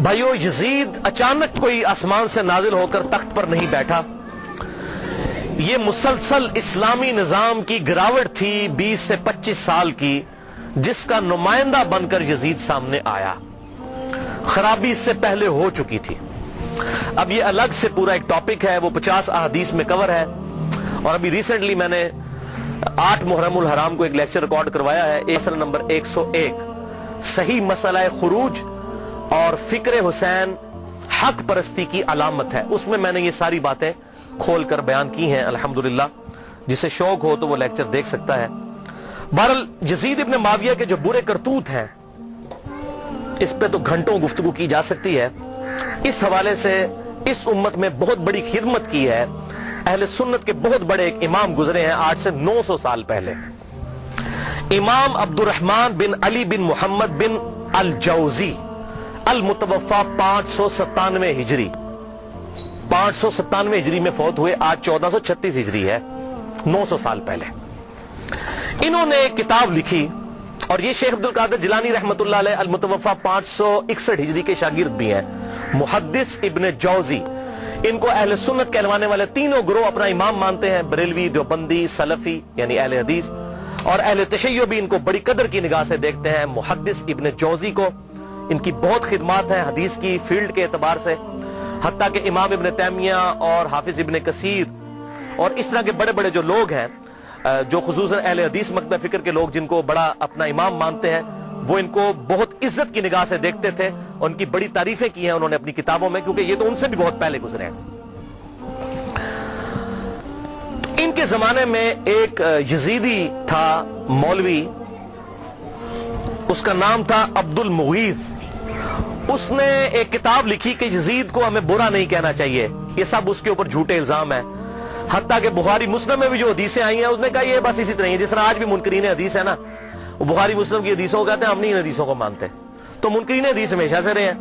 بھائیو، یزید اچانک کوئی آسمان سے نازل ہو کر تخت پر نہیں بیٹھا. یہ مسلسل اسلامی نظام کی گراوٹ تھی 20 سے 25 سال کی، جس کا نمائندہ بن کر یزید سامنے آیا. خرابی اس سے پہلے ہو چکی تھی. اب یہ الگ سے پورا ایک ٹاپک ہے، وہ 50 احادیث میں کور ہے. اور ابھی ریسنٹلی میں نے 8 محرم الحرام کو ایک لیکچر ریکارڈ کروایا ہے، مسئلہ نمبر 101، صحیح مسئلہ خروج اور فکر حسین حق پرستی کی علامت ہے. اس میں میں نے یہ ساری باتیں کھول کر بیان کی ہیں الحمدللہ. جسے شوق ہو تو وہ لیکچر دیکھ سکتا ہے. بہرحال یزید ابن معاویہ کے جو برے کرتوت ہیں، اس پہ تو گھنٹوں گفتگو کی جا سکتی ہے. اس حوالے سے اس امت میں بہت بڑی خدمت کی ہے. اہل سنت کے بہت بڑے ایک امام گزرے ہیں آج سے 900 سال پہلے. امام عبد الرحمن بن علی بن محمد بن الجوزی، المتوفا 597 ہجری، 597 ہجری میں فوت ہوئے. آج 1436 ہجری ہے، 900 سال پہلے. انہوں نے ایک کتاب لکھی، اور یہ شیخ عبد القادر جیلانی رحمت اللہ علیہ المتوفا 561 ہجری کے شاگرد بھی ہیں. محدث ابن جوزی، ان کو اہل سنت کہلوانے والے تینوں گروہ اپنا امام مانتے ہیں، بریلوی، دیوبندی، سلفی یعنی اہل حدیث، اور اہل تشیع بھی ان کو بڑی قدر کی نگاہ سے دیکھتے ہیں. محدث ابن جوزی کو ان کی بہت خدمات ہیں حدیث کی فیلڈ کے اعتبار سے، حتیٰ کہ امام ابن تیمیہ اور حافظ ابن کثیر اور اس طرح کے بڑے بڑے جو لوگ ہیں، جو خصوصاً اہل حدیث مکتبہ فکر کے لوگ جن کو بڑا اپنا امام مانتے ہیں، وہ ان کو بہت عزت کی نگاہ سے دیکھتے تھے. ان کی بڑی تعریفیں کی ہیں انہوں نے اپنی کتابوں میں، کیونکہ یہ تو ان سے بھی بہت پہلے گزرے ہیں. ان کے زمانے میں ایک یزیدی تھا مولوی، اس کا نام تھا عبد المغیث. اس نے ایک کتاب لکھی کہ یزید کو ہمیں برا نہیں کہنا چاہیے، یہ سب اس کے اوپر جھوٹے الزام ہیں. حتیٰ کہ بخاری مسلم میں بھی جو حدیثیں آئی ہیں، اس نے کہا یہ بس اسی طرح ہیں جس طرح آج بھی منکرین حدیث ہے نا، وہ بخاری مسلم کی حدیثوں کو کہتے ہیں ہم نہیں ان حدیثوں کو مانتے. تو منکرین حدیث ہمیشہ سے رہے ہیں.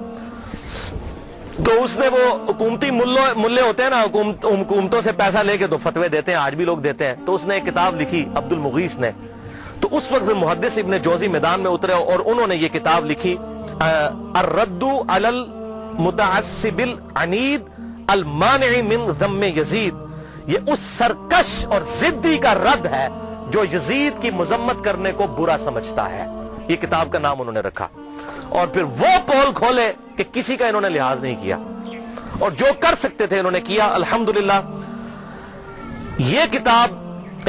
تو اس نے وہ حکومتی ملے ہوتے ہیں نا، حکومتوں سے پیسہ لے کے تو فتوے دیتے ہیں، آج بھی لوگ دیتے ہیں. تو اس نے ایک کتاب لکھی عبد المغیث نے. تو اس وقت محدث ابن جوزی میدان میں اترے اور انہوں نے یہ کتاب لکھی، الرد علی المتعصب العنید المانع من ذم یزید. یہ اس سرکش اور ضدی کا رد ہے جو یزید کی مذمت کرنے کو برا سمجھتا ہے. یہ کتاب کا نام انہوں نے رکھا. اور پھر وہ پول کھولے کہ کسی کا انہوں نے لحاظ نہیں کیا، اور جو کر سکتے تھے انہوں نے کیا. الحمدللہ یہ کتاب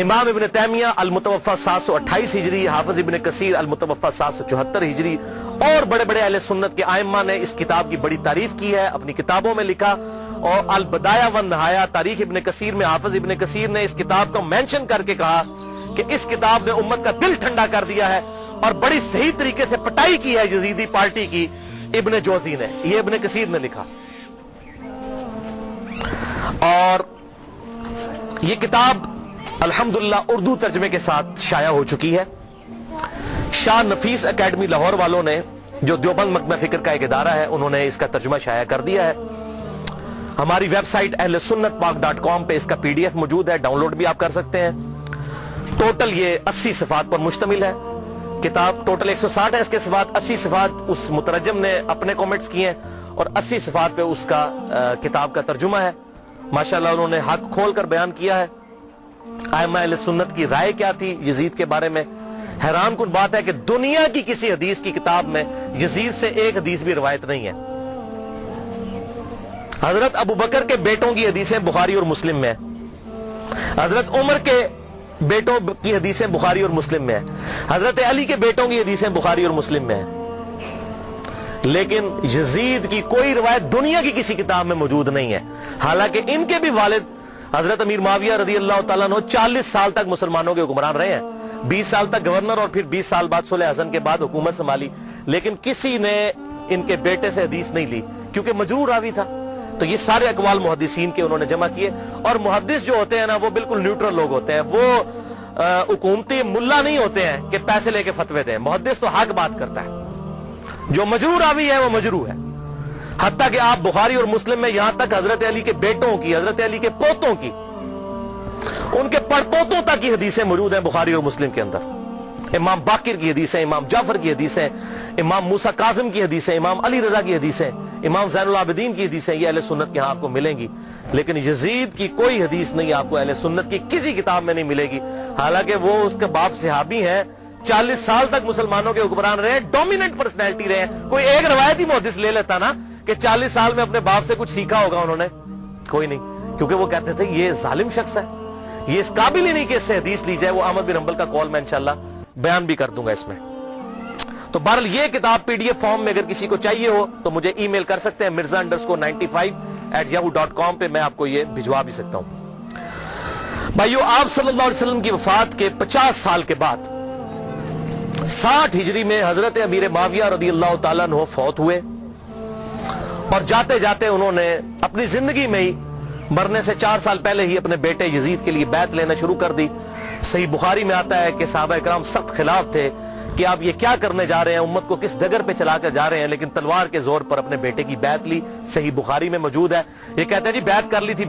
امام ابن تیمیہ المتوفا 728 ہجری، حافظ ابن کثیر المتوفا 774 ہجری اور بڑے بڑے اہل سنت کے ائمہ نے اس کتاب کی بڑی تعریف کی ہے، اپنی کتابوں میں لکھا. اور البدایہ والنہایہ تاریخ ابن کثیر میں حافظ ابن کثیر نے اس کتاب کو مینشن کر کے کہا کہ اس کتاب نے امت کا دل ٹھنڈا کر دیا ہے، اور بڑی صحیح طریقے سے پٹائی کی ہے یزیدی پارٹی کی ابن جوزی نے. یہ ابن کثیر نے لکھا. اور یہ کتاب الحمدللہ اردو ترجمے کے ساتھ شائع ہو چکی ہے. شاہ نفیس اکیڈمی لاہور والوں نے، جو دیوبند مکتبہ فکر کا ایک ادارہ ہے، انہوں نے اس کا ترجمہ شائع کر دیا ہے. ہماری ویب سائٹ ahlsunnatpak.com پہ اس کا PDF موجود ہے، ڈاؤن لوڈ بھی آپ کر سکتے ہیں. ٹوٹل یہ 80 صفحات پر مشتمل ہے کتاب. ٹوٹل 160 ہے اس کے صفحات، 80 صفحات اس مترجم نے اپنے کومنٹس کیے ہیں، اور 80 صفحات پہ اس کا کتاب کا ترجمہ ہے. ماشاءاللہ انہوں نے حق کھول کر بیان کیا ہے. ائمہ اہل سنت کی رائے کیا تھی یزید کے بارے میں. حیران کن بات ہے کہ دنیا کی کسی حدیث کی کتاب میں یزید سے ایک حدیث بھی روایت نہیں ہے. حضرت ابو بکر کے بیٹوں کی حدیثیں بخاری اور مسلم میں ہیں، حضرت عمر کے بیٹوں کی حدیثیں بخاری اور مسلم میں ہیں، حضرت علی کے بیٹوں کی حدیثیں بخاری اور مسلم میں ہیں. لیکن یزید کی کوئی روایت دنیا کی کسی کتاب میں موجود نہیں ہے. حالانکہ ان کے بھی والد حضرت امیر معاویہ رضی اللہ تعالیٰ عنہ 40 سال تک مسلمانوں کے حکمران رہے ہیں، 20 سال تک گورنر، اور پھر 20 سال بعد صلح حسن کے بعد حکومت سنبھالی. لیکن کسی نے ان کے بیٹے سے حدیث نہیں لی، کیونکہ مجرور راوی تھا. تو یہ سارے اقوال محدثین کے انہوں نے جمع کیے. اور محدث جو ہوتے ہیں نا، وہ بالکل نیوٹرل لوگ ہوتے ہیں. وہ حکومتی ملا نہیں ہوتے ہیں کہ پیسے لے کے فتوے دیں. محدث تو حق بات کرتا ہے. جو مجرور راوی ہے وہ مجروح ہے. حتیٰ کہ آپ بخاری اور مسلم میں یہاں تک حضرت علی کے بیٹوں کی، حضرت علی کے پوتوں کی، ان کے پڑپوتوں تک کی حدیثیں موجود ہیں بخاری اور مسلم کے اندر. امام باقر کی حدیثیں، امام جعفر کی حدیثیں، امام موسیٰ کاظم کی حدیثیں، امام علی رضا کی حدیثیں، امام زین العابدین کی حدیثیں، یہ اہل سنت کے ہاں آپ کو ملیں گی. لیکن یزید کی کوئی حدیث نہیں آپ کو اہل سنت کی کسی کتاب میں نہیں ملے گی. حالانکہ وہ اس کے باپ صحابی ہیں، 40 سال تک مسلمانوں کے حکمران رہے، ڈومیننٹ پرسنالٹی رہے. کوئی ایک روایتی محدث لے لیتا نا کہ 40 سال میں اپنے باپ سے کچھ سیکھا ہوگا انہوں نے، کوئی نہیں. کیونکہ وہ کہتے تھے یہ ظالم شخص ہے، یہ اس قابل ہی نہیں کہ اس سے حدیث لی جائے. وہ احمد بن حنبل کا قول میں انشاءاللہ بیان بھی کر دوں گا اس میں. تو بہرحال یہ کتاب پی ڈی ایف فارم میں اگر کسی کو چاہیے ہو تو مجھے ای میل کر سکتے ہیں mirza_95@yahoo.com پہ، میں آپ کو یہ بھجوا بھی سکتا ہوں. بھائیو، آپ صلی اللہ علیہ وسلم کی وفات کے 50 سال کے بعد 60 ہجری میں حضرت امیر معاویہ رضی اللہ تعالیٰ عنہ فوت ہوئے، اور جاتے جاتے انہوں نے اپنی زندگی میں ہی مرنے سے 4 سال پہلے ہی اپنے بیٹے یزید کے لیے بیعت لینا شروع کر دی. صحیح بخاری میں آتا ہے کہ صحابہ کرام سخت خلاف تھے کہ آپ یہ کیا کرنے جا رہے ہیں، امت کو کس ڈگر پہ چلا کر جا رہے ہیں، لیکن تلوار کے زور پر اپنے بیٹے کی بیعت لی. صحیح بخاری میں موجود ہے. یہ کہتے ہیں جی بیعت کر لی تھی،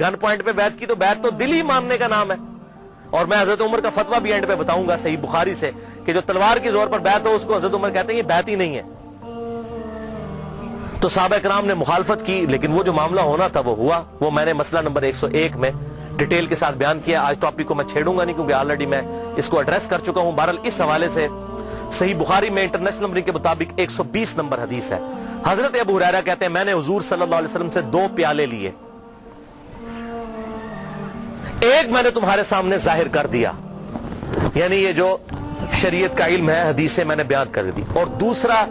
گن پوائنٹ پہ بیعت کی، تو بیعت تو دل ہی ماننے کا نام ہے. اور میں حضرت عمر کا فتویٰ بھی اینڈ پہ بتاؤں گا صحیح بخاری سے کہ جو تلوار کے زور پر بیعت ہو اس کو حضرت عمر کہتے ہیں یہ بیعت ہی نہیں ہے. تو صحابہ کرام نے مخالفت کی، لیکن وہ جو معاملہ ہونا تھا وہ ہوا. وہ میں نے مسئلہ نمبر 101 میں ڈیٹیل کے ساتھ بیان کیا. آج ٹاپک کو میں چھیڑوں گا نہیں کیونکہ آلریڈی میں اس کو ایڈریس کر چکا ہوں. بہرحال اس حوالے سے صحیح بخاری میں انٹرنیشنل نمبر کے مطابق 120 نمبر حدیث ہے. حضرت ابو ہریرہ کہتے ہیں میں نے حضور صلی اللہ علیہ وسلم سے 2 پیالے لیے، ایک میں نے تمہارے سامنے ظاہر کر دیا، یعنی یہ جو شریعت کا علم ہے، حدیثیں میں نے بیان کر دی، اور دوسرا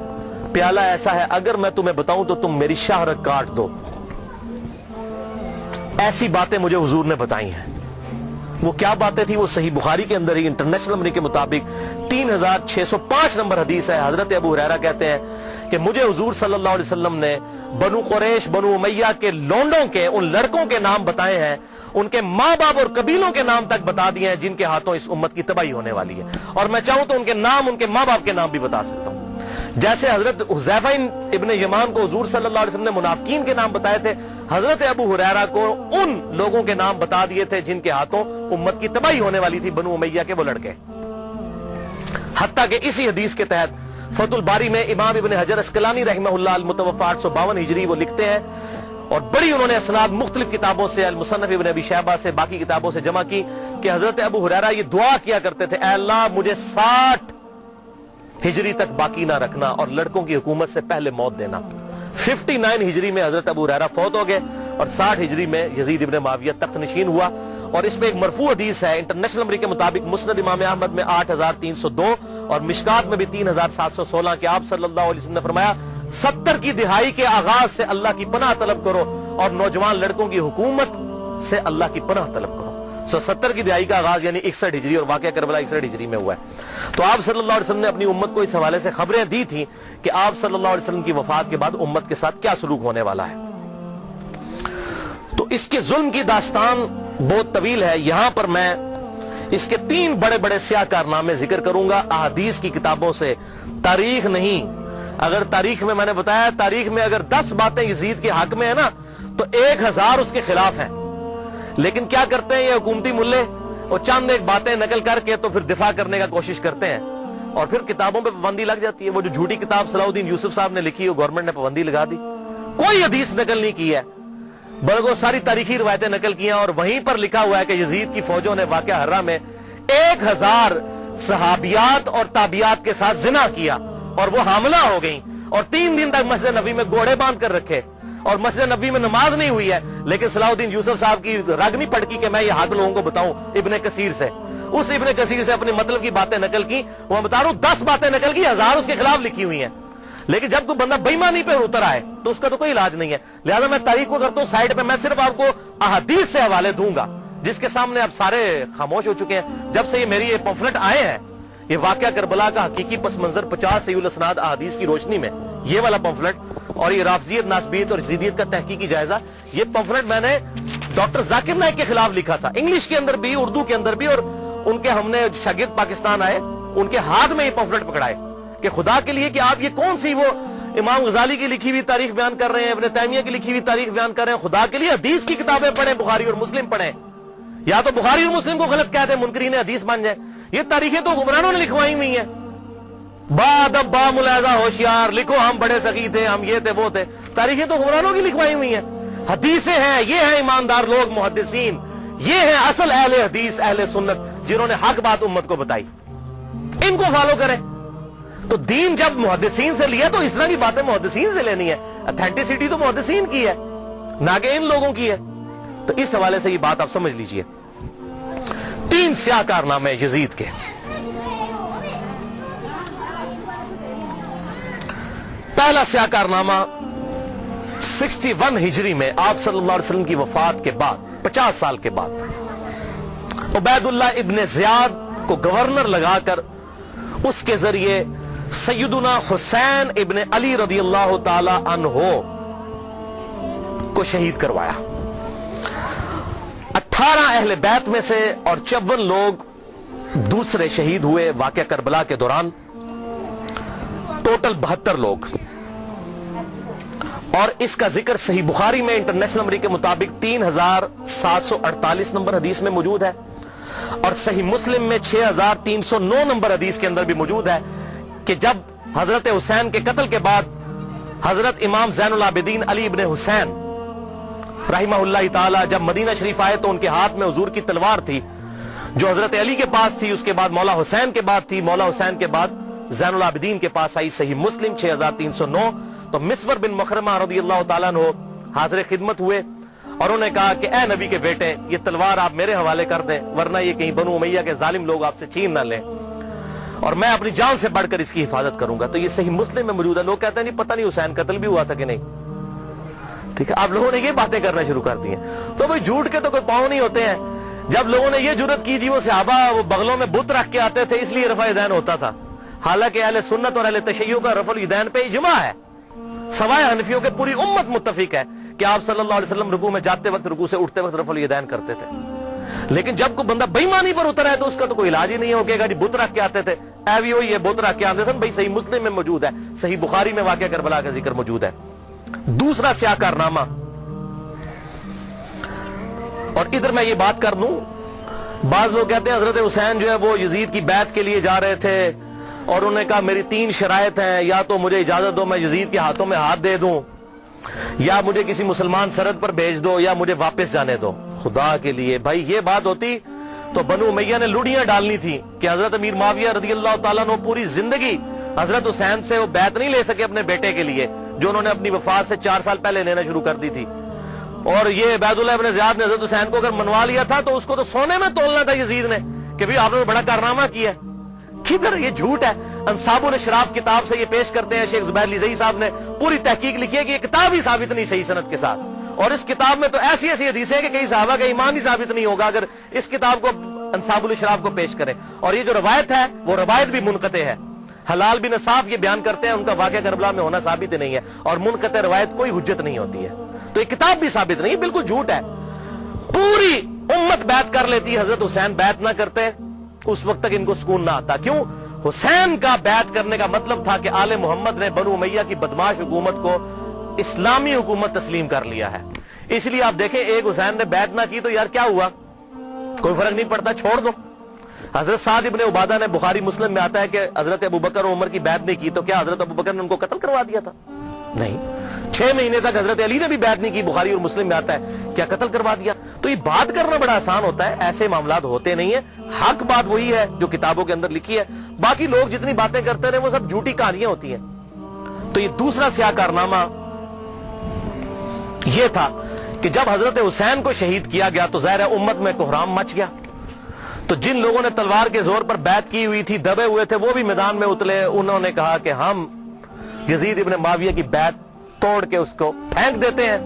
پیالہ ایسا ہے اگر میں تمہیں بتاؤں تو تم میری شہرت کاٹ دو. ایسی باتیں مجھے حضور نے بتائی ہیں. وہ کیا باتیں تھی؟ وہ صحیح بخاری کے اندر ہی انٹرنیشنل نمبر کے مطابق 3605 نمبر حدیث ہے. حضرت ابو ہریرہ کہتے ہیں کہ مجھے حضور صلی اللہ علیہ وسلم نے بنو قریش، بنو امیہ کے لونڈوں کے ان لڑکوں کے نام بتائے ہیں، ان کے ماں باپ اور قبیلوں کے نام تک بتا دیے ہیں جن کے ہاتھوں اس امت کی تباہی ہونے والی ہے. اور میں چاہوں تو ان کے نام، ان کے ماں باپ کے نام بھی بتا سکتا ہوں. جیسے حضرت حذیفہ ابن یمان کو حضور صلی اللہ علیہ وسلم نے منافقین کے نام بتائے تھے، حضرت ابو ہریرہ کو ان لوگوں کے نام بتا دیے تھے جن کے ہاتھوں امت کی تباہی ہونے والی تھی، بنو امیہ کے وہ لڑکے. حتیٰ کہ اسی حدیث کے تحت فتح الباری میں امام ابن حجر اسقلانی رحمہ اللہ المتوفی 852 ہجری وہ لکھتے ہیں، اور بڑی انہوں نے اسناد مختلف کتابوں سے، المصنف ابن ابی شیبہ سے، باقی کتابوں سے جمع کی کہ حضرت ابو ہریرہ یہ دعا کیا کرتے تھے، اے اللہ مجھے 60 ہجری تک باقی نہ رکھنا اور لڑکوں کی حکومت سے پہلے موت دینا. 59 ہجری میں حضرت ابو ہریرہ فوت ہو گئے اور 60 ہجری میں یزید ابن معاویہ تخت نشین ہوا. اور اس میں ایک مرفوع حدیث ہے انٹرنیشنل نمبر کے مطابق مسند امام احمد میں 8302 اور مشکات میں بھی 3716 کہ آپ صلی اللہ علیہ وسلم نے فرمایا 70 کی دہائی کے آغاز سے اللہ کی پناہ طلب کرو اور نوجوان لڑکوں کی حکومت سے اللہ کی پناہ طلب کرو. 70 کی دہائی کا آغاز یعنی 61 ہجری اور واقعہ کربلا 61 ہجری میں ہوا ہے. تو آپ صلی اللہ علیہ وسلم نے اپنی امت کو اس حوالے سے خبریں دی تھیں کہ آپ صلی اللہ علیہ وسلم کی وفات کے بعد امت کے ساتھ کیا سلوک ہونے والا ہے. تو اس کے ظلم کی داستان بہت طویل ہے. یہاں پر میں اس کے 3 بڑے بڑے سیاہ کارنامے ذکر کروں گا احادیث کی کتابوں سے، تاریخ نہیں. اگر تاریخ میں نے بتایا تاریخ میں اگر 10 باتیں یزید کے حق میں ہیں نا تو 1000 اس کے خلاف ہیں. لیکن کیا کرتے ہیں یہ حکومتی ملے، اور چند ایک باتیں نقل کر کے تو پھر دفاع کرنے کا کوشش کرتے ہیں اور پھر کتابوں پہ پابندی لگ جاتی ہے. وہ جو جھوٹی کتاب صلاح الدین یوسف صاحب نے لکھی وہ گورنمنٹ نے پابندی لگا دی. کوئی حدیث نقل نہیں کی ہے بلکہ وہ ساری تاریخی روایتیں نقل کی ہیں، اور وہیں پر لکھا ہوا ہے کہ یزید کی فوجوں نے واقعہ ہرہ میں 1000 صحابیات اور تابعیات کے ساتھ زنا کیا اور وہ حاملہ ہو گئیں، اور 3 دن تک مسجد نبی میں گھوڑے باندھ کر رکھے اور مسجد نبی میں نماز نہیں ہوئی ہے. لیکن صلاح الدین یوسف صاحب کی رگ نہیں پڑکی کہ میں یہ حق لوگوں کو بتاؤں. ابن کثیر سے، اس ابن کثیر سے اپنی مطلب کی باتیں نقل کی. وہ بتا رہا ہوں 10 باتیں نقل کی، 1000 اس کے خلاف لکھی ہوئی ہیں. لیکن جب کوئی بندہ بے ایمانی پہ اتر آئے تو اس کا تو کوئی علاج نہیں ہے. لہذا میں تاریخ کو کرتا ہوں سائڈ پہ، میں صرف آپ کو احادیث سے حوالے دوں گا جس کے سامنے اب سارے خاموش ہو چکے ہیں. جب سے یہ میری یہ پمفلٹ آئے ہیں، یہ واقعہ کربلا کا حقیقی پس منظر 50 صحیح الاسناد احادیث کی روشنی میں، یہ والا پمفلٹ اور یہ رافضیت، ناسبیت اور یزیدیت کا تحقیقی جائزہ، یہ پمفلٹ میں نے ڈاکٹر ذاکر نائک کے خلاف لکھا تھا، انگلش کے اندر بھی، اردو کے اندر بھی. اور ان کے ہم نے شاگرد پاکستان آئے، ان کے ہاتھ میں یہ پمفلٹ پکڑائے کہ خدا کے لیے کہ آپ یہ کون سی وہ امام غزالی کی لکھی ہوئی تاریخ بیان کر رہے ہیں، ابن تیمیہ کی لکھی ہوئی تاریخ بیان کر رہے ہیں. خدا کے لیے حدیث کی کتابیں پڑھیں، بخاری اور مسلم پڑھیں. یا تو بخاری اور مسلم کو غلط کہہ دیں، منکرین حدیث بن جائیں، یہ تاریخیں تو حکمرانوں نے لکھوائی ہوئی ہیں، بادب با ملاحظہ ہوشیار، لکھو ہم بڑے سخی تھے، ہم یہ تھے وہ تھے، تاریخیں تو حکمرانوں کی لکھوائی ہوئی ہیں۔ حدیثیں ہیں، یہ ہیں ایماندار لوگ محدثین، یہ ہیں اصل اہل حدیث اہل سنت جنہوں نے حق بات امت کو بتائی، ان کو فالو کریں۔ تو دین جب محدثین سے لیا تو اس طرح کی باتیں محدثین سے لینی ہے، اتھینٹسٹی تو محدثین کی ہے نہ کہ ان لوگوں کی ہے۔ تو اس حوالے سے یہ بات آپ سمجھ لیجئے۔ 3 سیاہ کارنامے یزید کے۔ پہلا سیاہ کارنامہ 61 ہجری میں آپ صلی اللہ علیہ وسلم کی وفات کے بعد 50 سال کے بعد عبید اللہ ابن زیاد کو گورنر لگا کر اس کے ذریعے سیدنا حسین ابن علی رضی اللہ تعالی عنہ کو شہید کروایا۔ 18 اہل بیت میں سے اور 54 لوگ دوسرے شہید ہوئے واقعہ کربلا کے دوران، ٹوٹل 72 لوگ۔ اور اس کا ذکر صحیح بخاری میں انٹرنیشنل نمبر کے مطابق 3748 نمبر حدیث میں موجود ہے، اور صحیح مسلم میں 6309 نمبر حدیث کے اندر بھی موجود ہے کہ جب حضرت حسین کے قتل کے بعد حضرت امام زین العابدین علی ابن حسین رحمہ اللہ تعالی جب مدینہ شریف آئے تو ان کے ہاتھ میں حضور کی تلوار تھی جو حضرت علی کے پاس تھی، اس کے بعد مولا حسین کے بعد تھی، مولا حسین کے بعد زین العابدین کے پاس آئی۔ صحیح مسلم 6309۔ تو مسور بن مخرمہ رضی اللہ تعالیٰ عنہ حاضر خدمت ہوئے اور انہوں نے کہا کہ اے نبی کے بیٹے، یہ تلوار آپ میرے حوالے کر دیں ورنہ یہ کہیں بنو امیہ کے ظالم لوگ آپ سے چھین نہ لیں، اور میں اپنی جان سے بڑھ کر اس کی حفاظت کروں گا۔ تو یہ صحیح مسلم میں موجود ہے۔ لوگ کہتے ہیں نہیں پتہ نہیں حسین قتل بھی ہوا تھا کہ نہیں، ٹھیک ہے، آپ لوگوں نے یہ باتیں کرنا شروع کر دی ہیں۔ تو بھئی جھوٹ کے تو کوئی پاؤں نہیں ہوتے ہیں۔ جب لوگوں نے یہ جرات کی تھی، وہ صحابہ وہ بغلوں میں بت رکھ کے آتے تھے، اس لیے رفع یدین ہوتا تھا، حالانکہ اہل سنت اور اہل تشیع کا رفع الیدین پہ اجماع ہے، سوائے حنفیوں کے پوری امت متفق ہے کہ آپ صلی اللہ علیہ وسلم رکوع میں جاتے وقت، رکوع سے اٹھتے وقت رفع الیدین کرتے تھے۔ لیکن جب کوئی بندہ بے ایمانی پر اتر ہے تو اس کا تو کوئی علاج ہی نہیں ہوگا کہ جی بت رکھ کے آتے تھے، اے بھی ہوئی یہ بت رکھ کے آتے تھے۔ بھائی صحیح مسلم میں موجود ہے، صحیح بخاری میں واقعہ کربلا کا ذکر موجود ہے۔ دوسرا سیاہ کارنامہ، اور ادھر میں یہ بات کر دوں، بعض لوگ کہتے ہیں حضرت حسین جو ہے وہ یزید کی بیعت کے لیے جا رہے تھے اور انہوں نے کہا میری 3 شرائط ہیں، یا تو مجھے اجازت دو میں یزید کے ہاتھوں میں ہاتھ دے دوں، یا مجھے کسی مسلمان سرحد پر بھیج دو، یا مجھے واپس جانے دو۔ خدا کے لیے بھائی یہ بات ہوتی تو بنو امیہ نے لڑیاں ڈالنی تھی کہ حضرت امیر معاویہ رضی اللہ تعالیٰ عنہ پوری زندگی حضرت حسین سے وہ بیعت نہیں لے سکے اپنے بیٹے کے لیے جو انہوں نے اپنی وفات سے 4 سال پہلے لینا شروع کر دی تھی، اور یہ عبید اللہ ابن زیاد نے حضرت حسین کو اگر منوا لیا تھا تو اس کو تو سونے میں تولنا تھا یزید نے کہ بھی آپ نے بڑا کارنامہ کیا۔ کدھر یہ جھوٹ ہے۔ انصاب الاشراف کتاب سے یہ پیش کرتے ہیں، شیخ زبیر لیزئی صاحب نے پوری تحقیق لکھی ہے کہ یہ کتاب ہی ثابت نہیں صحیح سند کے ساتھ، اور اس کتاب میں تو ایسی ایسی حدیثیں ہیں کہ کئی صحابہ کا ایمان ہی ثابت نہیں ہوگا اگر اس کتاب کو انصاب الاشراف کو پیش کریں۔ اور یہ جو روایت ہے وہ روایت بھی منقطع ہے۔ حلال بن صاف یہ بیان کرتے ہیں ان کا واقعہ کربلا میں ہونا ثابت نہیں ہے، اور منقطع روایت کوئی حجت نہیں ہوتی ہے، تو یہ کتاب بھی ثابت نہیں، بالکل جھوٹ ہے۔ پوری امت بیعت کر لیتی، حضرت حسین بیعت نہ کرتے، اس وقت تک ان کو سکون نہ آتا۔ کیوں؟ حسین کا بیعت کرنے کا مطلب تھا کہ آل محمد نے بنو امیہ کی بدماش حکومت کو اسلامی حکومت تسلیم کر لیا ہے۔ اس لیے آپ دیکھیں ایک حسین نے بیعت نہ کی تو یار کیا ہوا، کوئی فرق نہیں پڑتا، چھوڑ دو۔ حضرت سعد ابن عبادہ نے بخاری مسلم میں آتا ہے کہ حضرت ابوبکر و عمر کی بیعت نہیں کی تو کیا حضرت ابوبکر نے ان کو قتل کروا دیا تھا؟ نہیں۔ 6 مہینے تک حضرت علی نے بھی بیعت نہیں کی، بخاری اور مسلم میں آتا ہے، کیا قتل کروا دیا؟ تو یہ بات کرنا بڑا آسان ہوتا ہے، ایسے معاملات ہوتے نہیں ہیں۔ حق بات وہی ہے جو کتابوں کے اندر لکھی ہے، باقی لوگ جتنی باتیں کرتے رہے وہ سب جھوٹی کہانیاں ہوتی ہیں۔ تو یہ دوسرا سیاہ کارنامہ یہ تھا کہ جب حضرت حسین کو شہید کیا گیا تو ظاہر امت میں کوہرام مچ گیا، تو جن لوگوں نے تلوار کے زور پر بیعت کی ہوئی تھی، دبے ہوئے تھے، وہ بھی میدان میں اترے۔ انہوں نے کہا کہ ہم یزید ابن معاویہ کی بیعت توڑ کے اس کو پھینک دیتے ہیں۔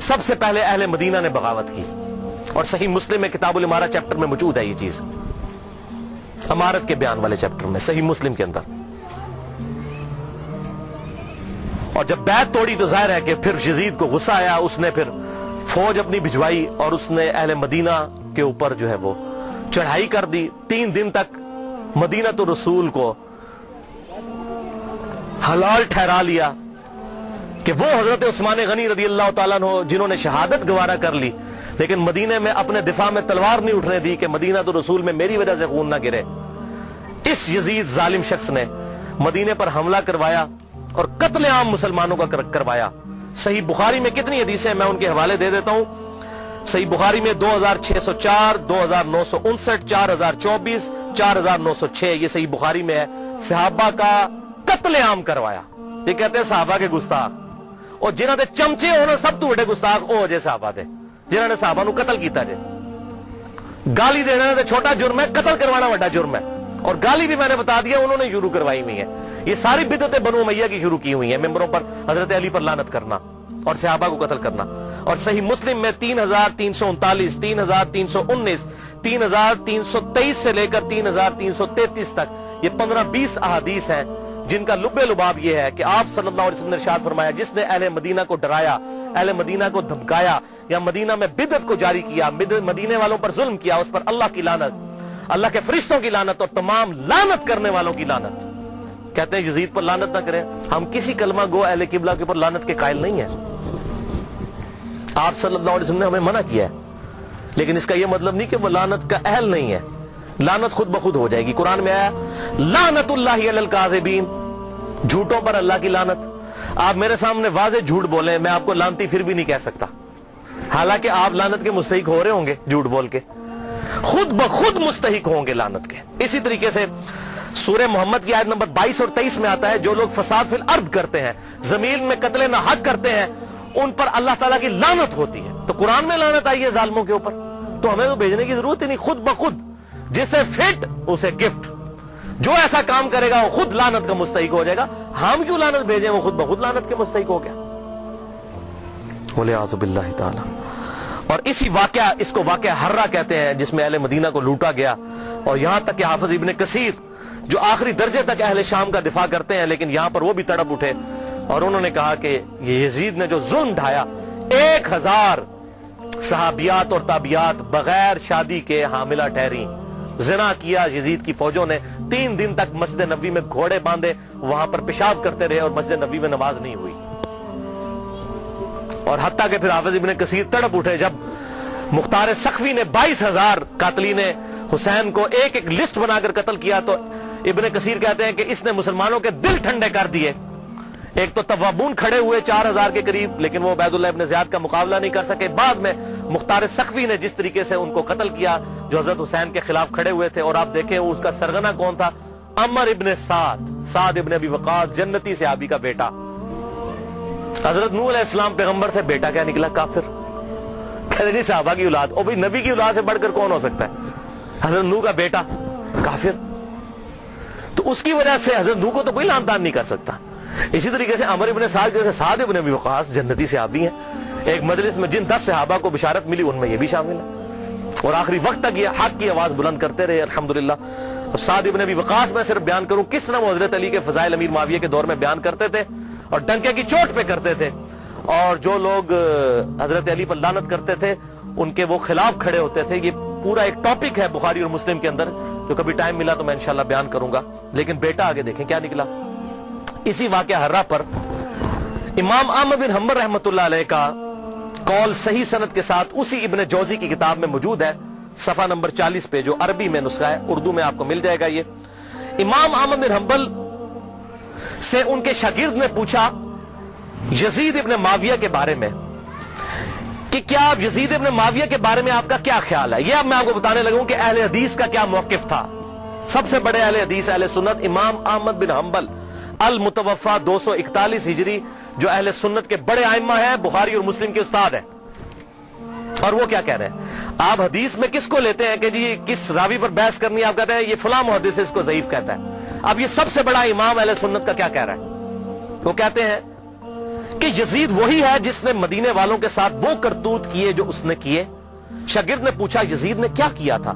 سب سے پہلے اہل مدینہ نے بغاوت کی، اور صحیح مسلم میں کتاب الامارہ چیپٹر میں موجود ہے یہ چیز، امارت کے بیان والے چیپٹر میں صحیح مسلم کے اندر۔ اور جب بیعت توڑی تو ظاہر ہے کہ پھر یزید کو غصہ آیا، اس نے پھر فوج اپنی بھجوائی اور اس نے اہل مدینہ کے اوپر جو ہے وہ چڑھائی کر دی۔ 3 دن تک مدینہ تو رسول کو حلال ٹھہرا لیا کہ وہ حضرت عثمان غنی رضی اللہ تعالیٰ عنہ جنہوں نے شہادت گوارا کر لی، لیکن مدینے میں اپنے دفاع میں تلوار نہیں اٹھنے دی کہ مدینہ تو رسول میں میری وجہ سے خون نہ گرے. اس یزید ظالم شخص نے مدینے پر حملہ کروایا اور قتل عام مسلمانوں کا کروایا. صحیح بخاری میں کتنی حدیثیں میں ان کے حوالے دے دیتا ہوں. صحیح بخاری میں 2604, 2959, 4024, 4906 یہ صحیح بخاری میں ہے. صحابہ کا قتل عام کروایا. یہ کہتے ہیں صحابہ کے گستاخ, اور جنہاں دے چمچے ہونا سب تو بڑے گستاخ او جے صحابہ دے جنہاں نے صحابہ نو قتل کیتا جے. گالی دینا تے چھوٹا جرم ہے, قتل کروانا بڑا جرم ہے. اور گالی بھی میں نے بتا دیا انہوں نے شروع کروائی ہوئی ہے. یہ ساری بدعتیں بنو امیہ کی شروع کی ہوئی ہیں, ممبروں پر حضرت علی پر لعنت کرنا اور صحابہ کو قتل کرنا. اور صحیح مسلم میں 3339, 3319, 3323 سے لے کر 3333 تک یہ 15-20 احادیث ہیں جن کا لب لباب یہ ہے کہ آپ صلی اللہ علیہ وسلم نے ارشاد فرمایا جس نے اہل مدینہ کو ڈرایا, اہل مدینہ کو دھمکایا یا مدینہ میں بدعت کو جاری کیا, مدینے والوں پر ظلم کیا, اس پر اللہ کی لعنت, اللہ کے فرشتوں کی لعنت اور تمام لعنت کرنے والوں کی لعنت. کہتے ہیں یزید پر لعنت نہ کریں. ہم کسی کلمہ گو اہل قبلہ کے اوپر لعنت کے قائل نہیں ہیں. آپ صلی اللہ علیہ وسلم نے ہمیں منع کیا ہے, لیکن اس کا یہ مطلب نہیں کہ وہ لعنت کا اہل نہیں ہے. لعنت خود بخود ہو جائے گی. قرآن میں آیا لعنت اللہ علی الکاذبین, جھوٹوں پر اللہ کی لعنت. آپ میرے سامنے واضح جھوٹ بولیں, میں آپ کو لعنتی پھر بھی نہیں کہہ سکتا, حالانکہ آپ لعنت کے مستحق ہو رہے ہوں گے. جھوٹ بول کے خود بخود مستحق ہوں گے لعنت کے. اسی طریقے سے سورہ محمد کی آیت نمبر 22 اور 23 میں آتا ہے جو لوگ فساد فی الارض کرتے ہیں, زمین میں قتل ناحق کرتے ہیں, ان پر اللہ تعالیٰ کی لعنت ہوتی ہے. تو قرآن میں لعنت آئی ہے ظالموں کے اوپر, تو ہمیں تو بھیجنے کی ضرورت ہی نہیں. خود بخود جسے فٹ اسے گفٹ, جو ایسا کام کرے گا وہ خود لعنت کا مستحق ہو جائے گا. ہم کیوں لعنت بھیجیں, وہ خود بخود لعنت کے مستحق ہو گیا. وَلِعَاذُ بِاللَّهِ تعالی. اور اسی واقعہ, اس کو واقعہ حرہ کہتے ہیں, جس میں اہل مدینہ کو لوٹا گیا. اور یہاں تک کہ حافظ ابن کثیر جو آخری درجے تک اہل شام کا دفاع کرتے ہیں, لیکن یہاں پر وہ بھی تڑپ اٹھے اور انہوں نے کہا کہ یہ یزید نے جو ظلم ڈھایا, 1000 صحابیات اور تابعیات بغیر شادی کے حاملہ ٹھہری. زنا کیا یزید کی فوجوں نے. 3 دن تک مسجد نبوی میں گھوڑے باندھے وہاں پر پیشاب کرتے رہے اور مسجد نبوی میں نماز نہیں ہوئی. اور حتیٰ کہ پھر حافظ ابن کثیر تڑپ اٹھے جب مختار سخوی نے 22,000 قاتلین حسین کو ایک ایک لسٹ بنا کر قتل کیا, تو ابن کثیر کہتے ہیں کہ اس نے مسلمانوں کے دل ٹھنڈے کر دیے. ایک تو توابون کھڑے ہوئے 4000 کے قریب, لیکن وہ عبید اللہ ابن زیاد کا مقابلہ نہیں کر سکے. بعد میں مختار سخوی نے جس طریقے سے ان کو قتل کیا جو حضرت حسین کے خلاف کھڑے ہوئے تھے, اور آپ دیکھیں اس کا سرغنہ کون تھا, عمر ابن سعد ابن ابی وقاص, جنتی صحابی کا بیٹا. حضرت نوح علیہ السلام پیغمبر سے بیٹا کیا نکلا, کافر. کہتے نہیں صحابہ کی اولاد, او بھئی نبی کی اولاد سے بڑھ کر کون ہو سکتا ہے, حضرت نوح کا بیٹا کافر. تو اس کی وجہ سے حضرت نوح کو تو کوئی لعن طعن نہیں کر سکتا. اسی طریقے سے عمر ابن سعد جیسے سعد ابن ابی وقاص جنتی صحابی ہیں. ایک مجلس میں جن 10 صحابہ کو بشارت ملی ان میں یہ بھی شامل ہے, اور آخری وقت تک یہ حق کی آواز بلند کرتے رہے الحمدللہ. اب سعد ابن ابی وقاص میں صرف بیان کروں کس طرح وہ حضرت علی کے فضائل امیر معاویہ کے دور میں بیان کرتے تھے اور ڈنکے کی چوٹ پہ کرتے تھے, اور جو لوگ حضرت علی پر لعنت کرتے تھے ان کے وہ خلاف کھڑے ہوتے تھے. یہ پورا ایک ٹاپک ہے بخاری اور مسلم کے اندر, جو کبھی ٹائم ملا تو میں انشاءاللہ بیان کروں گا. لیکن بیٹا آگے دیکھیں کیا نکلا. اسی واقعہ حرہ پر امام احمد بن حنبل رحمۃ اللہ علیہ کا قول صحیح سند کے ساتھ اسی ابن جوزی کی کتاب میں موجود ہے, صفحہ نمبر 40 پہ, جو عربی میں نسخہ ہے, اردو میں آپ کو مل جائے گا. یہ امام احمد بن حنبل سے ان کے شاگرد نے پوچھا یزید ابن معاویہ کے بارے میں کہ کیا یزید ابن معاویہ کے بارے میں آپ کا کیا خیال ہے. یہ اب میں آپ کو بتانے لگوں کہ اہل حدیث کا کیا موقف تھا. سب سے بڑے اہل حدیث اہل سنت امام احمد بن حنبل المتوفا 241 ہجری, جو اہل سنت کے بڑے ائمہ ہیں, بخاری اور مسلم کے استاد ہیں. اور وہ کیا کہہ رہے ہیں, آپ حدیث میں کس کو لیتے ہیں کہ جی کس راوی پر بحث کرنی ہے, آپ کہتے ہیں یہ فلاں محدث اس کو ضعیف کہتا ہے. اب یہ سب سے بڑا امام اہل سنت کا کیا کہہ رہا ہے, وہ کہتے ہیں کہ یزید وہی ہے جس نے مدینے والوں کے ساتھ وہ کرتوت کیے جو اس نے کیے. شاگرد نے پوچھا یزید نے کیا کیا تھا.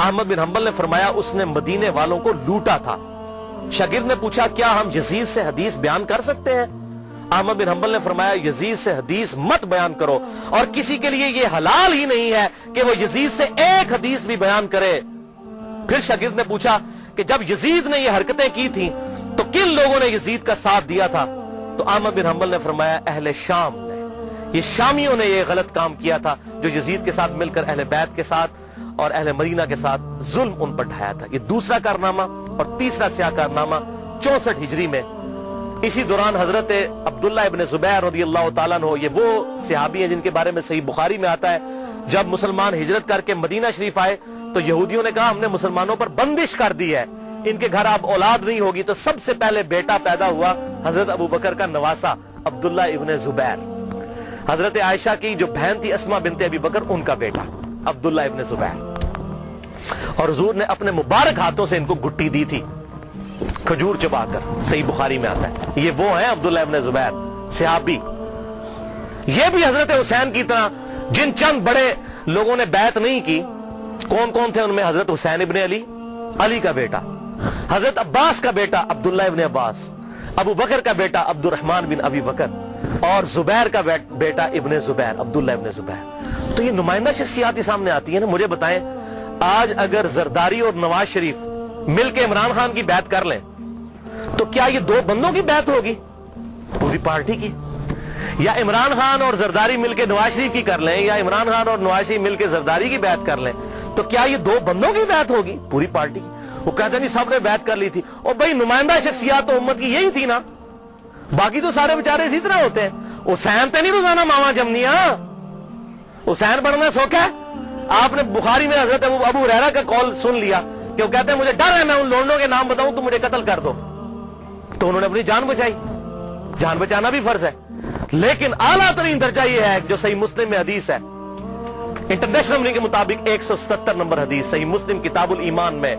احمد بن حنبل نے فرمایا اس نے مدینے والوں کو لوٹا تھا. شاگرد نے پوچھا کیا ہم یزید سے حدیث بیان کر سکتے ہیں. احمد بن حنبل نے فرمایا یزید سے حدیث مت بیان کرو, اور کسی کے لیے یہ حلال ہی نہیں ہے کہ وہ یزید سے ایک حدیث بھی بیان کرے. پھر شاگرد نے پوچھا کہ جب یزید نے یہ حرکتیں کی تھیں تو کن لوگوں نے یزید کا ساتھ دیا تھا. تو احمد بن حنبل نے فرمایا اہل شام نے. یہ شامیوں نے یہ غلط کام کیا تھا جو یزید کے ساتھ مل کر اہل بیت کے ساتھ اور اہل مدینہ کے ساتھ ظلم ان پر ڈھایا تھا. یہ دوسرا کارنامہ. اور تیسرا سیاہ کارنامہ 64 ہجری میں اسی دوران حضرت عبداللہ ابن زبیر رضی اللہ تعالیٰ عنہ، یہ وہ صحابی ہیں جن کے بارے میں صحیح بخاری میں آتا ہے جب مسلمان ہجرت کر کے مدینہ شریف آئے تو یہودیوں نے کہا ہم نے مسلمانوں پر بندش کر دی ہے، ان کے گھر اب اولاد نہیں ہوگی. تو سب سے پہلے بیٹا پیدا ہوا حضرت ابو بکر کا نواسا عبداللہ ابن زبیر. حضرت عائشہ کی جو بہن تھی اسما بنت ابی بکر، ان کا بیٹا عبداللہ ابن زبیر. اور حضور نے اپنے مبارک ہاتھوں سے ان کو گٹی دی تھی کھجور چبا کر، صحیح بخاری میں آتا ہے. یہ وہ ہیں عبداللہ ابن زبیر صحابی. یہ بھی حضرت حسین کی طرح جن چند بڑے لوگوں نے بیعت نہیں کی. کون کون تھے ان میں؟ حضرت حسین ابن علی کا بیٹا، حضرت عباس کا بیٹا عبداللہ ابن عباس، ابو بکر کا بیٹا عبد الرحمن بن ابی بکر، اور زبیر کا بیٹا ابن زبیر عبداللہ ابن زبیر. تو یہ نمائندہ شخصیات ہی سامنے آتی ہیں نا. مجھے بتائیں آج اگر زرداری اور نواز شریف مل کے عمران خان کی بیعت کر لیں تو کیا یہ دو بندوں کی بیعت ہوگی؟ پوری پارٹی کی. یا عمران خان اور زرداری مل کے نواز شریف کی کر لیں، یا عمران خان اور نواز شریف مل کے زرداری کی بیعت کر لیں تو کیا یہ دو بندوں کی بیعت ہوگی؟ پوری پارٹی کی. وہ کہتے نہیں سب نے بیعت کر لی تھی. اور بھائی نمائندہ شخصیات تو امت کی یہی تھی نا، باقی تو سارے بیچارے اسی طرح ہوتے ہیں. حسین تے نہیں روزانہ ماما جمنیاں. حسین بننا سوکھ ہے. آپ نے بخاری میں حضرت ابو ہریرہ کا قول سن لیا کہ وہ کہتے ہیں مجھے ڈر ہے میں ان لوگوں کے نام بتاؤں تو مجھے قتل کر دو. تو انہوں نے اپنی جان بچائی. جان بچانا بھی فرض ہے، لیکن اعلیٰ ترین درجہ یہ ہے جو صحیح مسلم میں حدیث ہے، انٹرنیشنل نمبر کے مطابق 177 نمبر حدیث صحیح مسلم کتاب الایمان میں،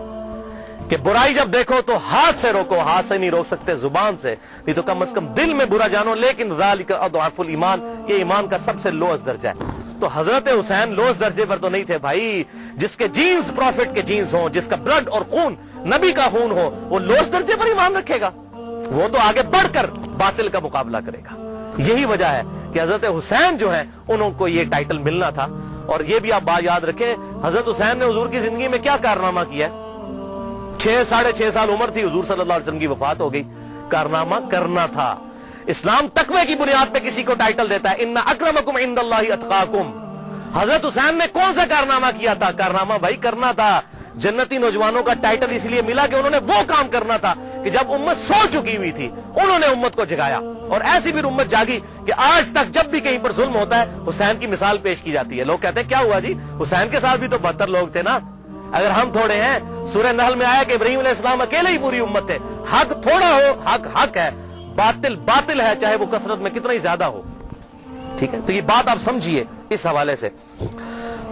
کہ برائی جب دیکھو تو ہاتھ سے روکو. ہاتھ سے نہیں روک سکتے، زبان سے، نہیں تو کم از کم دل میں برا جانو. لیکن ذالک اضعف الایمان، یہ ایمان کا سب سے لوئسٹ درجہ ہے. تو حضرت حسین لوئسٹ درجے پر تو نہیں تھے بھائی. جس کے جینز پروفٹ کے جینز ہوں، جس کا بلڈ اور خون نبی کا خون ہو، وہ لوئسٹ درجے پر ایمان رکھے گا؟ وہ تو آگے بڑھ کر باطل کا مقابلہ کرے گا. یہی وجہ ہے کہ حضرت حسین جو ہیں انہوں کو یہ ٹائٹل ملنا تھا. اور یہ بھی آپ بات یاد رکھیں، حضرت حسین نے حضور کی زندگی میں کیا کارنامہ کیا ہے؟ 6.5 سال عمر تھی، حضور صلی اللہ علیہ وسلم کی وفات ہو گئی. کارنامہ کرنا تھا. اسلام تقوی کی بنیاد پہ کسی کو ٹائٹل دیتا ہے، ان اکرمکم عند اللہ اتقاکم. حضرت حسین نے کون سا کارنامہ کیا تھا؟ کارنامہ بھائی کرنا تھا. جنتی نوجوانوں کا ٹائٹل اس لیے ملا کہ انہوں نے وہ کام کرنا تھا کہ جب امت سو چکی ہوئی تھی انہوں نے امت کو جگایا. اور ایسی بھی امت جاگی کہ آج تک جب بھی کہیں پر ظلم ہوتا ہے حسین کی مثال پیش کی جاتی ہے. لوگ کہتے ہیں کیا ہوا جی، حسین کے ساتھ بھی تو 72 لوگ تھے نا. اگر ہم تھوڑے ہیں، سورہ نحل میں آیا کہ ابراہیم علیہ السلام اکیلے ہی پوری امت تھے. حق تھوڑا ہو، حق حق ہے، باطل باطل ہے، چاہے وہ کثرت میں کتنا ہی زیادہ ہو. ٹھیک ہے، تو یہ بات آپ سمجھیے اس حوالے سے.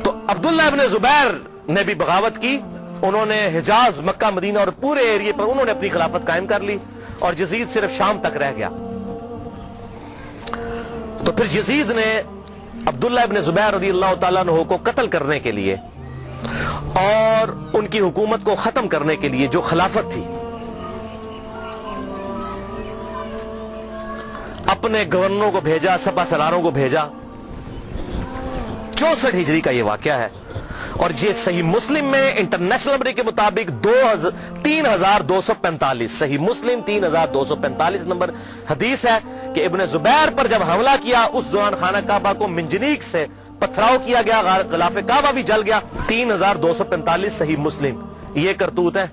تو عبداللہ ابن زبیر نے بھی بغاوت کی. انہوں نے حجاز، مکہ، مدینہ اور پورے ایریے پر انہوں نے اپنی خلافت قائم کر لی اور یزید صرف شام تک رہ گیا. تو پھر یزید نے عبداللہ ابن زبیر رضی اللہ تعالیٰ عنہ کو قتل کرنے کے لیے اور ان کی حکومت کو ختم کرنے کے لیے جو خلافت تھی، اپنے گورنروں کو بھیجا، سپہ سالاروں کو بھیجا. 64 ہجری کا یہ واقعہ ہے. اور یہ صحیح مسلم میں انٹرنیشنل نمبر کے مطابق 3245 صحیح مسلم 3245 نمبر حدیث ہے کہ ابن زبیر پر جب حملہ کیا اس دوران خانہ کعبہ کو منجنیق سے پتھراؤ کیا گیا، غلاف کعبہ بھی جل گیا. 3245 صحیح مسلم. یہ کرتوت ہے.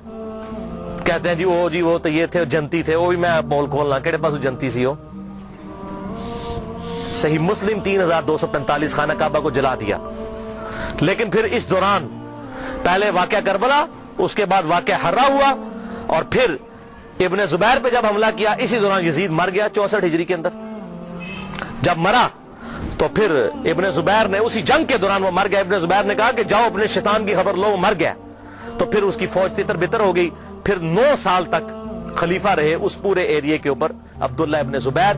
کہتے ہیں جی وہ تو یہ تھے جنتی تھے. وہ بھی میں پول کھولنا کہڑے پاس جنتی سی ہو. صحیح مسلم 3245 خانہ کعبہ کو جلا دیا. لیکن پھر اس دوران پہلے واقعہ کربلا، اس کے بعد واقعہ حرہ ہوا، اور پھر ابن زبیر پہ جب حملہ کیا اسی دوران یزید مر گیا 64 ہجری کے اندر. جب مرا تو پھر ابن زبیر نے اسی جنگ کے دوران وہ مر گیا. ابن زبیر نے کہا کہ جاؤ اپنے شیطان کی خبر لو، وہ مر گیا. تو پھر اس کی فوج تتر بتر ہو گئی. پھر 9 سال تک خلیفہ رہے اس پورے ایریے کے اوپر عبداللہ ابن زبیر.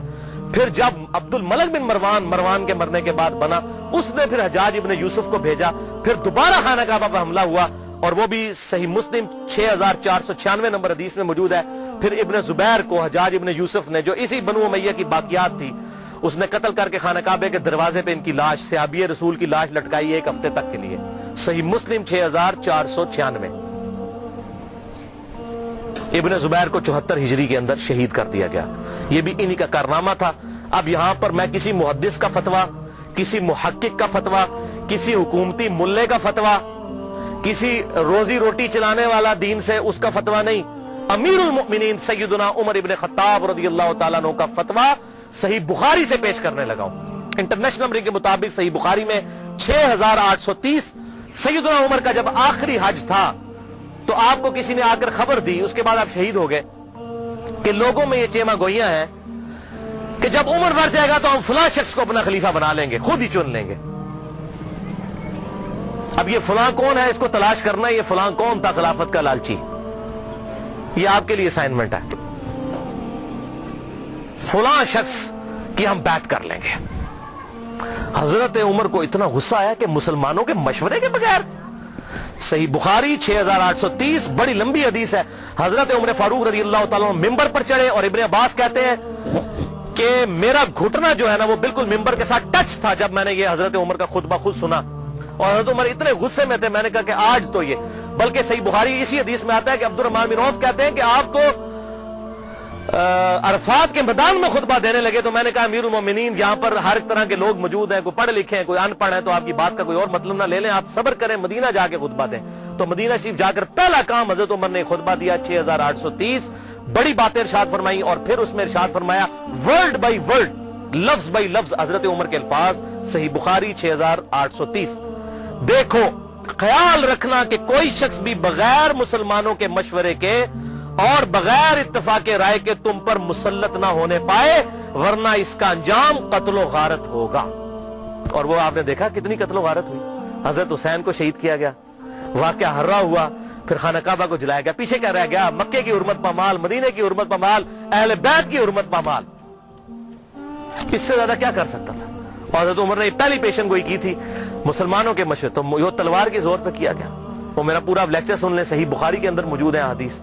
پھر جب عبد الملک بن مروان کے مرنے کے بعد بنا، اس نے پھر حجاج ابن یوسف کو بھیجا. پھر دوبارہ خانہ کعبہ پر حملہ ہوا، اور وہ بھی صحیح مسلم 6496 نمبر حدیث میں موجود ہے. پھر ابن زبیر کو حجاج ابن یوسف نے، جو اسی بنو امیہ کی باقیات تھی، اس نے قتل کر کے خانہ کعبے کے دروازے پہ ان کی لاش، صحابی رسول کی لاش لٹکائی 1 ہفتے تک کے لیے. صحیح مسلم 6496. ابن زبیر کو 74 ہجری کے اندر شہید کر دیا گیا. یہ بھی انہی کا کارنامہ تھا اب یہاں پر میں کسی محدث کا فتویٰ، کسی محقق کا فتویٰ، کسی حکومتی ملے کا فتویٰ، کسی روزی روٹی چلانے والا دین سے اس کا فتویٰ نہیں، امیر المؤمنین سیدنا عمر ابن خطاب رضی اللہ تعالیٰ عنہ کا فتویٰ صحیح بخاری سے پیش کرنے لگا ہوں۔ انٹرنیشنل نمبر کے مطابق صحیح بخاری میں 6830، سیدنا عمر کا جب آخری حج تھا تو آپ کو کسی نے آ کر خبر دی، اس کے بعد آپ شہید ہو گئے، کہ لوگوں میں یہ چیما گوئیاں ہیں کہ جب عمر مر جائے گا تو ہم فلاں شخص کو اپنا خلیفہ بنا لیں گے، خود ہی چن لیں گے۔ اب یہ فلاں کون ہے، اس کو تلاش کرنا ہے، یہ فلاں کون تھا خلافت کا لالچی، یہ آپ کے لیے اسائنمنٹ ہے۔ فلاں شخص کی ہم بیعت کر لیں گے۔ حضرت عمر کو اتنا غصہ آیا کہ مسلمانوں کے مشورے کے بغیر، صحیح بخاری 6830، بڑی لمبی حدیث ہے، حضرت عمر فاروق رضی اللہ تعالیٰ عنہ ممبر پر چڑھے اور ابن عباس کہتے ہیں کہ میرا گھٹنا جو ہے نا وہ بالکل ممبر کے ساتھ ٹچ تھا جب میں نے یہ حضرت عمر کا خطبہ خود سنا، اور حضرت عمر اتنے غصے میں تھے، میں نے کہا کہ آج تو یہ، بلکہ صحیح بخاری اسی حدیث میں آتا ہے کہ عبد الرحمن بن عوف کہتے ہیں کہ آپ تو عرفات کے میدان میں خطبہ دینے لگے تو میں نے کہا امیر المومنین یہاں پر ہر طرح کے لوگ موجود ہیں، کوئی پڑھے لکھے ہیں، کوئی ان پڑھ ہے، تو آپ کی بات کا کوئی اور مطلب نہ لے لیں، آپ صبر کریں، مدینہ جا کے خطبہ دیں۔ تو مدینہ شریف جا کر پہلا کام حضرت عمر نے خطبہ دیا 6830، بڑی باتیں ارشاد فرمائی، اور پھر اس میں ارشاد فرمایا ورڈ بائی ورڈ، لفظ بائی لفظ حضرت عمر کے الفاظ، صحیح بخاری 6830۔ دیکھو، خیال رکھنا کہ کوئی شخص بھی بغیر مسلمانوں کے مشورے کے اور بغیر اتفاق رائے کے تم پر مسلط نہ ہونے پائے، ورنہ اس کا انجام قتل و غارت ہوگا۔ اور وہ آپ نے دیکھا کتنی قتل و غارت ہوئی، حضرت حسین کو شہید کیا گیا، واقعہ ہررا ہوا، پھر خانہ کعبہ کو جلایا گیا، پیچھے کیا رہ گیا؟ مکے کی حرمت پامال، مدینے کی حرمت پامال، اہل بیت کی حرمت پامال۔ اس سے زیادہ کیا کر سکتا تھا؟ اور حضرت عمر نے پہلی پیشن گوئی کی تھی مسلمانوں کے مشورے، تو یہ تلوار کے زور پہ کیا گیا۔ وہ میرا پورا لیکچر سن لیں، صحیح بخاری کے اندر موجود ہے حدیث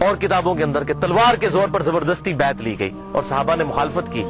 اور کتابوں کے اندر، کہ تلوار کے زور پر زبردستی بیعت لی گئی اور صحابہ نے مخالفت کی۔